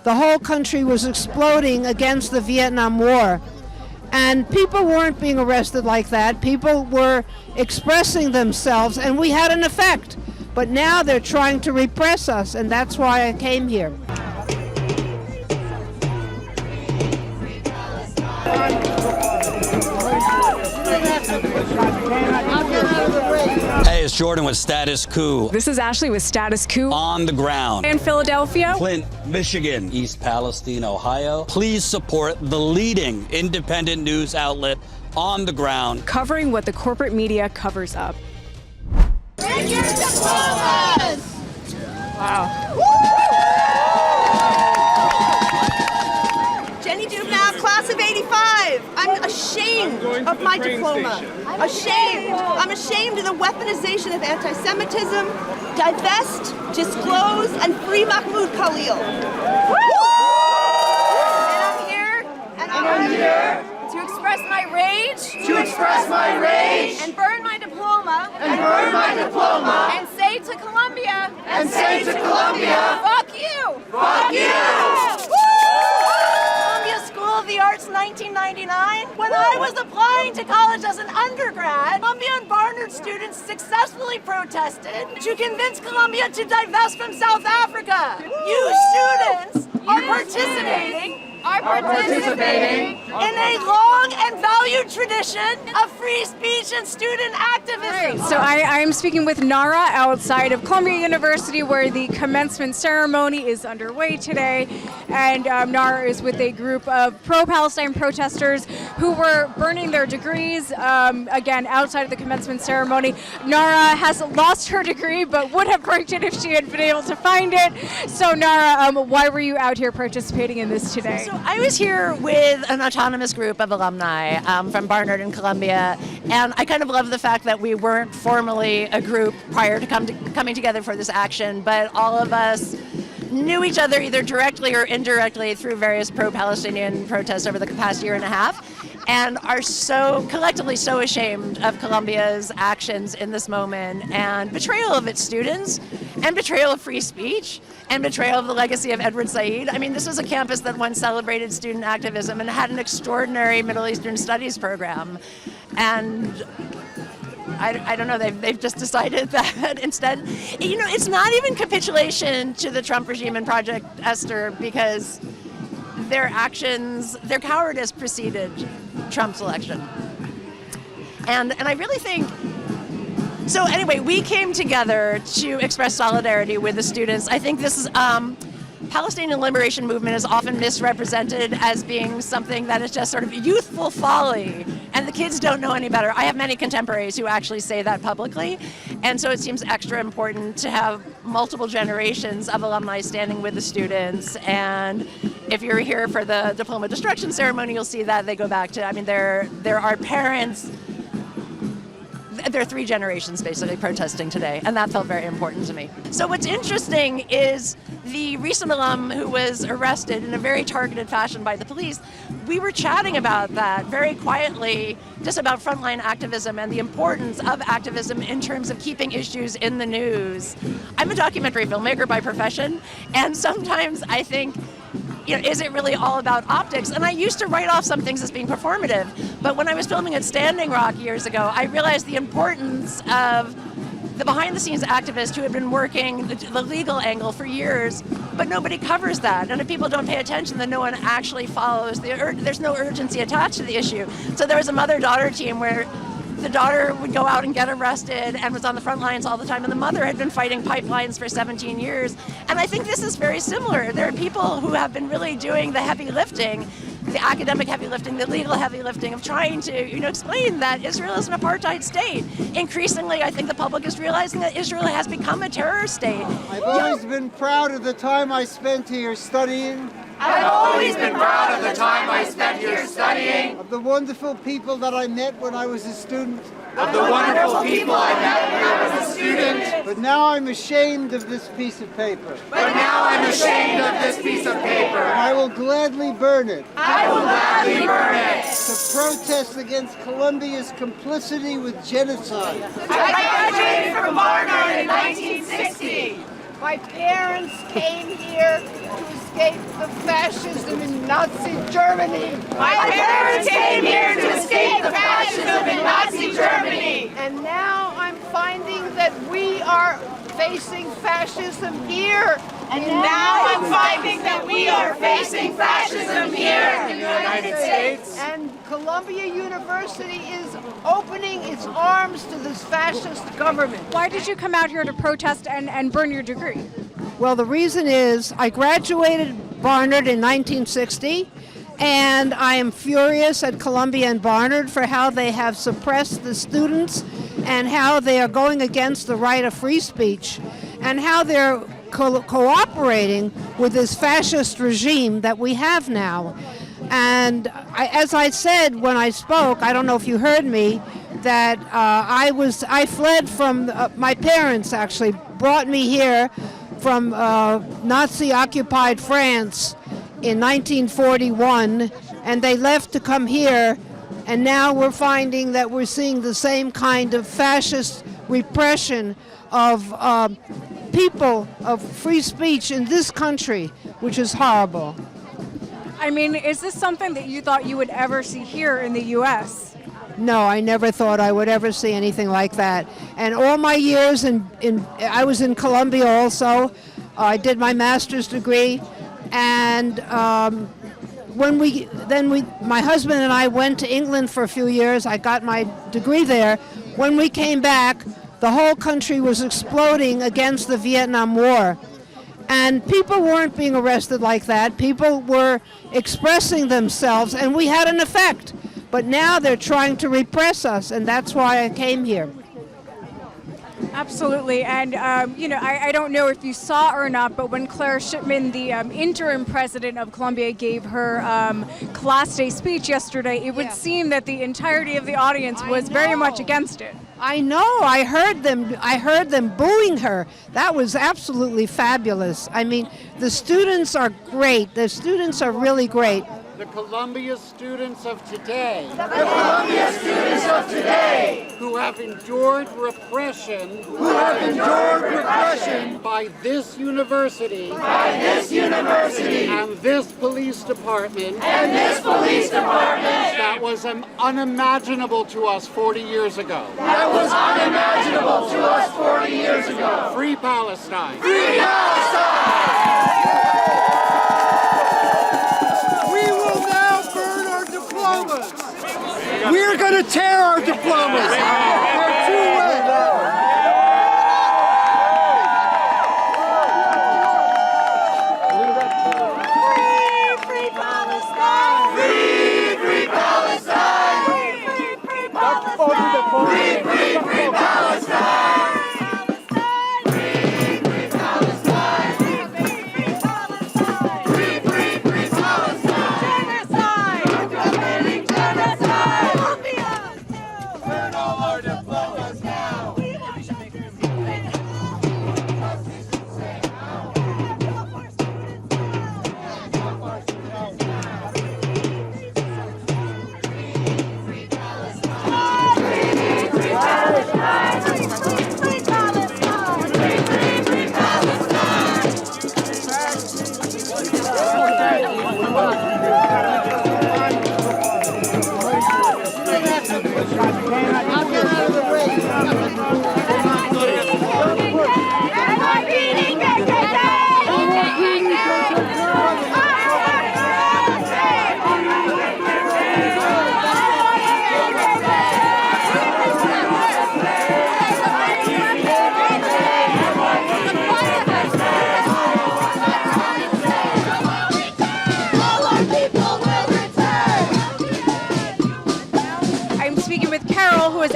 the whole country was exploding against the Vietnam War. And people weren't being arrested like that. People were expressing themselves, and we had an effect. But now they're trying to repress us, and that's why I came here. Hey, it's Jordan with Status Coup. This is Ashley with Status Coup. On the ground. In Philadelphia. Flint, Michigan. East Palestine, Ohio. Please support the leading independent news outlet on the ground. Covering what the corporate media covers up. Bring your diplomas! Wow. Jenny Dubnow, class of 85. I'm ashamed of my diploma. Ashamed. I'm ashamed of the weaponization of anti-Semitism. Divest, disclose, and free Mahmoud Khalil. And I'm here to express my rage. To express my rage. And burn my diploma. And burn my diploma. And say to Columbia. And say to Columbia. Fuck you. Fuck you. Columbia School of the Arts, 1999. When I was applying to college as an undergrad, Columbia and Barnard students successfully protested to convince Columbia to divest from South Africa. You students are participating in a long and valued tradition of free speech and student activism. So I'm speaking with Nara outside of Columbia University, where the commencement ceremony is underway today. And Nara is with a group of pro-Palestine protesters who were burning their degrees, again, outside of the commencement ceremony. Nara has lost her degree, but would have burned it if she had been able to find it. So Nara, why were you out here participating in this today? So I was here with an autonomous group of alumni from Barnard and Columbia, and I kind of love the fact that we weren't formally a group prior to coming together for this action, but all of us knew each other either directly or indirectly through various pro-Palestinian protests over the past year and a half, and are so collectively so ashamed of Columbia's actions in this moment and betrayal of its students and betrayal of free speech and betrayal of the legacy of Edward Said. I mean, this was a campus that once celebrated student activism and had an extraordinary Middle Eastern studies program. And I don't know, they've just decided that instead, you know, it's not even capitulation to the Trump regime and Project Esther, because their actions, their cowardice preceded Trump's election. And I really think, so anyway, we came together to express solidarity with the students. I think this is, Palestinian liberation movement is often misrepresented as being something that is just sort of youthful folly, and the kids don't know any better. I have many contemporaries who actually say that publicly, and so it seems extra important to have multiple generations of alumni standing with the students. And if you're here for the diploma destruction ceremony, you'll see that they go back to, I mean, there are parents. There are 3 generations basically protesting today, and that felt very important to me. So what's interesting is the recent alum who was arrested in a very targeted fashion by the police, we were chatting about that very quietly, just about frontline activism and the importance of activism in terms of keeping issues in the news. I'm a documentary filmmaker by profession, and sometimes I think, you know, is it really all about optics? And I used to write off some things as being performative, but when I was filming at Standing Rock years ago, I realized the importance of the behind-the-scenes activists who have been working the legal angle for years, but nobody covers that. And if people don't pay attention, then no one actually follows. There's no urgency attached to the issue. So there was a mother-daughter team where the daughter would go out and get arrested and was on the front lines all the time, and the mother had been fighting pipelines for 17 years. And I think this is very similar. There are people who have been really doing the heavy lifting, the academic heavy lifting, the legal heavy lifting of trying to, you know, explain that Israel is an apartheid state. Increasingly, I think the public is realizing that Israel has become a terror state. I've always been proud of the time I spent here studying. I've always been proud of the time I spent here studying. Of the wonderful people that I met when I was a student. Of the wonderful people I met when I was a student. But now I'm ashamed of this piece of paper. But now I'm ashamed of this piece of paper. And I will gladly burn it. I will gladly burn it. To protest against Columbia's complicity with genocide. I graduated from Barnard in 1960. My parents came here to escape the fascism in Nazi Germany. My parents came here to escape the fascism in Nazi Germany. And now I'm finding that we are facing fascism here. And now I'm finding that we are facing fascism here in the United States. And Columbia University is opening its arms to this fascist government. Why did you come out here to protest and burn your degree? Well, the reason is I graduated Barnard in 1960, and I am furious at Columbia and Barnard for how they have suppressed the students and how they are going against the right of free speech and how they're cooperating with this fascist regime that we have now. And as I said when I spoke, I don't know if you heard me, that I fled from my parents actually brought me here from Nazi-occupied France in 1941, and they left to come here, and now we're finding that we're seeing the same kind of fascist repression of people, of free speech in this country, which is horrible. I mean, is this something that you thought you would ever see here in the U.S.? No, I never thought I would ever see anything like that. And all my years I was in Columbia also. I did my master's degree, and my husband and I went to England for a few years. I got my degree there. When we came back, the whole country was exploding against the Vietnam War. And people weren't being arrested like that. People were expressing themselves, and we had an effect. But now they're trying to repress us, and that's why I came here. Absolutely, and I don't know if you saw or not, but when Claire Shipman, the interim president of Columbia, gave her Class Day speech yesterday, it would seem that the entirety of the audience was very much against it. I know. I heard them booing her. That was absolutely fabulous. I mean, the students are great. The students are really great. The Columbia students of today. The Columbia students of today. Who have endured repression. Who have endured repression. By this university. By this university. And this police department. And this police department. That was unimaginable to us 40 years ago. That was unimaginable to us 40 years ago. Free Palestine. Free Palestine! We're going to tear our diplomas. They're too wet. Free Palestine! Free Palestine! Free Palestine! Free Palestine!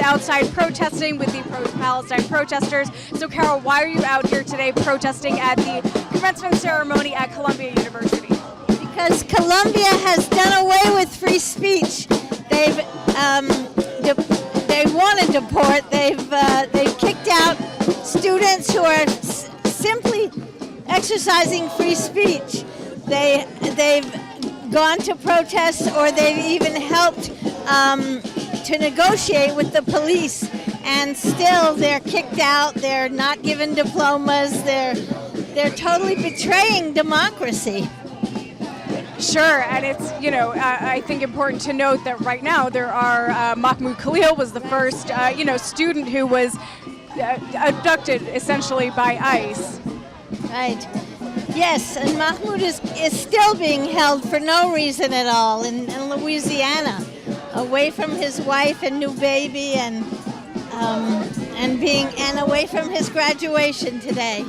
Outside protesting with the Pro-Palestine protesters. So Carol, why are you out here today protesting at the commencement ceremony at Columbia University? Because Columbia has done away with free speech. They want to deport. They've kicked out students who are simply exercising free speech. They've gone to protests, or they've even helped to negotiate with the police, and still they're kicked out. They're not given diplomas. They're totally betraying democracy. Sure, and it's, I think important to note that right now there are, Mahmoud Khalil was the first, student who was abducted essentially by ICE. Right. Yes, and Mahmoud is still being held for no reason at all in Louisiana, away from his wife and new baby, and away from his graduation today.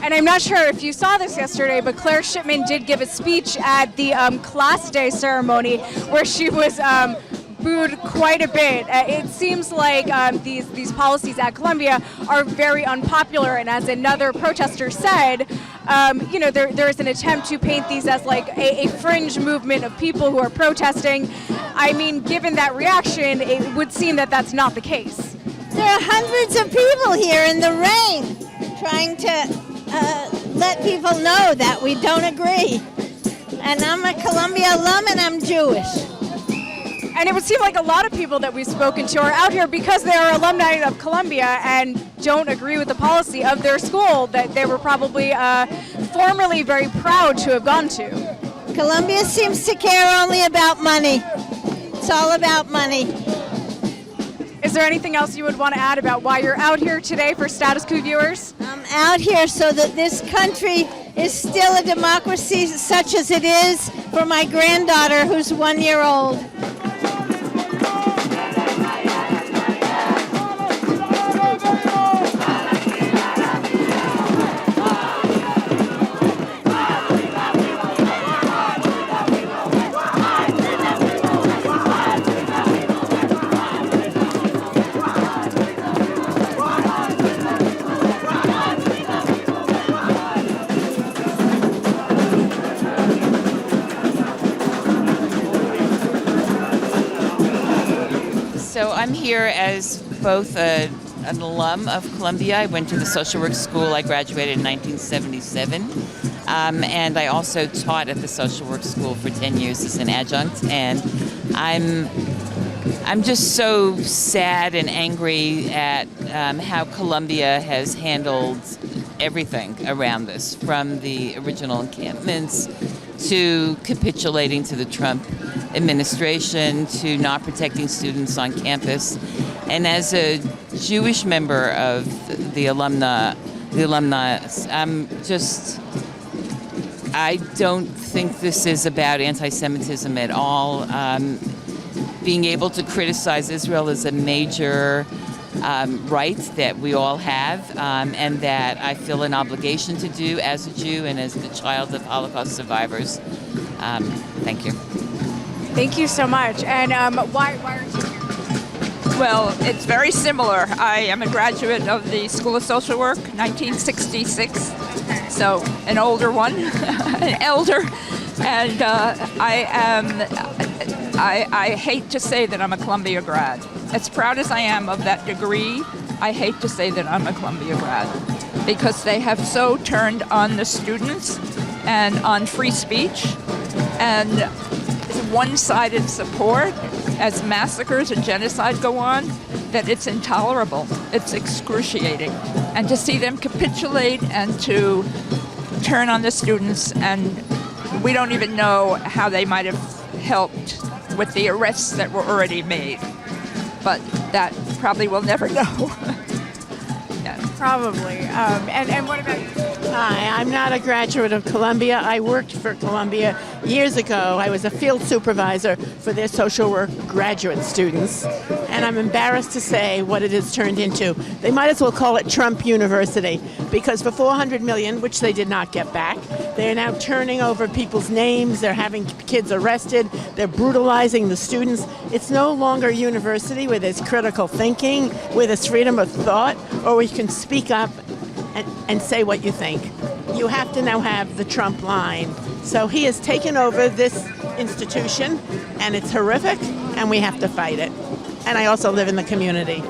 And I'm not sure if you saw this yesterday, but Claire Shipman did give a speech at the Class Day ceremony where she was booed quite a bit. It seems like these policies at Columbia are very unpopular, and as another protester said, there is an attempt to paint these as like a fringe movement of people who are protesting. I mean, given that reaction, it would seem that that's not the case. There are hundreds of people here in the rain trying to let people know that we don't agree. And I'm a Columbia alum and I'm Jewish. And it would seem like a lot of people that we've spoken to are out here because they are alumni of Columbia and don't agree with the policy of their school that they were probably formerly very proud to have gone to. Columbia seems to care only about money. It's all about money. Is there anything else you would want to add about why you're out here today for Status Coup viewers? I'm out here so that this country is still a democracy such as it is for my granddaughter who's 1 year old. So I'm here as both an alum of Columbia. I went to the social work school. I graduated in 1977. And I also taught at the social work school for 10 years as an adjunct. And I'm just so sad and angry at how Columbia has handled everything around this, from the original encampments to capitulating to the Trump administration, to not protecting students on campus. And as a Jewish member of the alumni, I don't think this is about anti-Semitism at all. Being able to criticize Israel is a major right that we all have, and that I feel an obligation to do as a Jew and as the child of Holocaust survivors. Thank you. Thank you so much. And why aren't you here? Well, it's very similar. I am a graduate of the School of Social Work, 1966, so an older one, an elder, and I hate to say that I'm a Columbia grad. As proud as I am of that degree, I hate to say that I'm a Columbia grad, because they have so turned on the students and on free speech and one-sided support as massacres and genocide go on, that it's intolerable. It's excruciating. And to see them capitulate and to turn on the students, and we don't even know how they might have helped with the arrests that were already made. But that probably we'll never know. Yeah. Probably. And what about you? Hi, I'm not a graduate of Columbia. I worked for Columbia years ago. I was a field supervisor for their social work graduate students. And I'm embarrassed to say what it has turned into. They might as well call it Trump University, because for $400 million, which they did not get back, they're now turning over people's names. They're having kids arrested. They're brutalizing the students. It's no longer a university where there's critical thinking, where there's freedom of thought, or where you can speak up and say what you think. You have to now have the Trump line. So he has taken over this institution, and it's horrific, and we have to fight it. And I also live in the community.